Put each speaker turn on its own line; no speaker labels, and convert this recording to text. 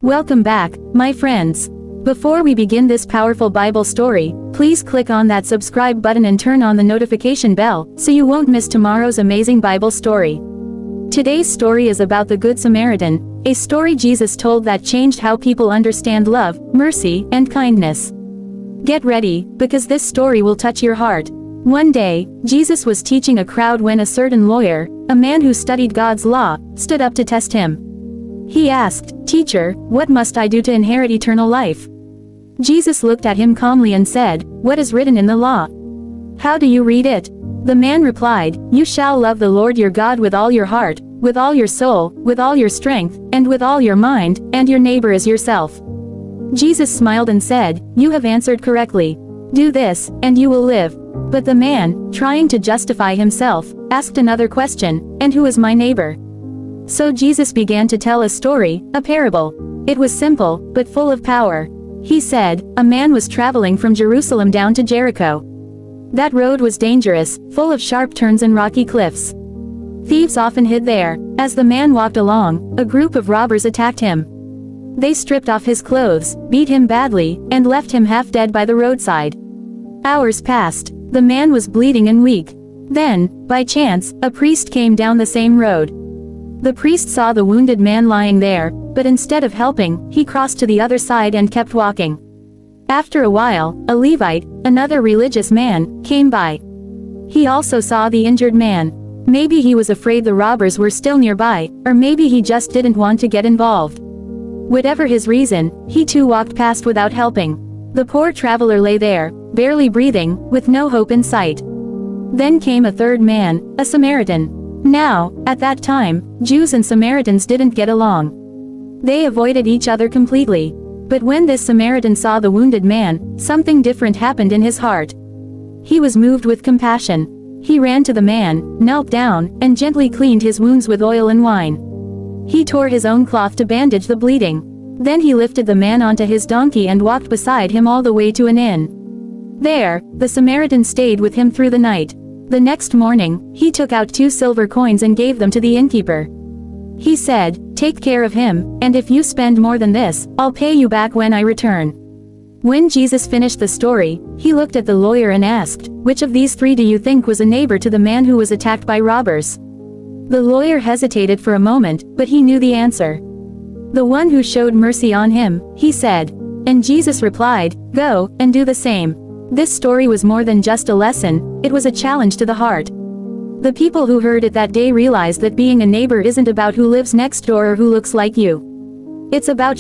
Welcome back, my friends. Before we begin this powerful Bible story, please click on that subscribe button and turn on the notification bell, so you won't miss tomorrow's amazing Bible story. Today's story is about the Good Samaritan, a story Jesus told that changed how people understand love, mercy, and kindness. Get ready, because this story will touch your heart. One day, Jesus was teaching a crowd when a certain lawyer, a man who studied God's law, stood up to test him. He asked, "Teacher, what must I do to inherit eternal life?" Jesus looked at him calmly and said, "What is written in the law? How do you read it?" The man replied, "You shall love the Lord your God with all your heart, with all your soul, with all your strength, and with all your mind, and your neighbor as yourself." Jesus smiled and said, "You have answered correctly. Do this, and you will live." But the man, trying to justify himself, asked another question, "And who is my neighbor?" So Jesus began to tell a story, a parable. It was simple, but full of power. He said, "A man was traveling from Jerusalem down to Jericho. That road was dangerous, full of sharp turns and rocky cliffs. Thieves often hid there. As the man walked along, a group of robbers attacked him. They stripped off his clothes, beat him badly, and left him half dead by the roadside. Hours passed. The man was bleeding and weak. Then, by chance, a priest came down the same road. The priest saw the wounded man lying there, but instead of helping, he crossed to the other side and kept walking. After a while, a Levite, another religious man, came by. He also saw the injured man. Maybe he was afraid the robbers were still nearby, or maybe he just didn't want to get involved. Whatever his reason, he too walked past without helping. The poor traveler lay there, barely breathing, with no hope in sight. Then came a third man, a Samaritan. Now, at that time, Jews and Samaritans didn't get along. They avoided each other completely. But when this Samaritan saw the wounded man, something different happened in his heart. He was moved with compassion. He ran to the man, knelt down, and gently cleaned his wounds with oil and wine. He tore his own cloth to bandage the bleeding. Then he lifted the man onto his donkey and walked beside him all the way to an inn. There, the Samaritan stayed with him through the night. The next morning, he took out 2 silver coins and gave them to the innkeeper. He said, "Take care of him, and if you spend more than this, I'll pay you back when I return." When Jesus finished the story, he looked at the lawyer and asked, "Which of these 3 do you think was a neighbor to the man who was attacked by robbers?" The lawyer hesitated for a moment, but he knew the answer. "The one who showed mercy on him," he said. And Jesus replied, "Go, and do the same." This story was more than just a lesson, it was a challenge to the heart. The people who heard it that day realized that being a neighbor isn't about who lives next door or who looks like you. It's about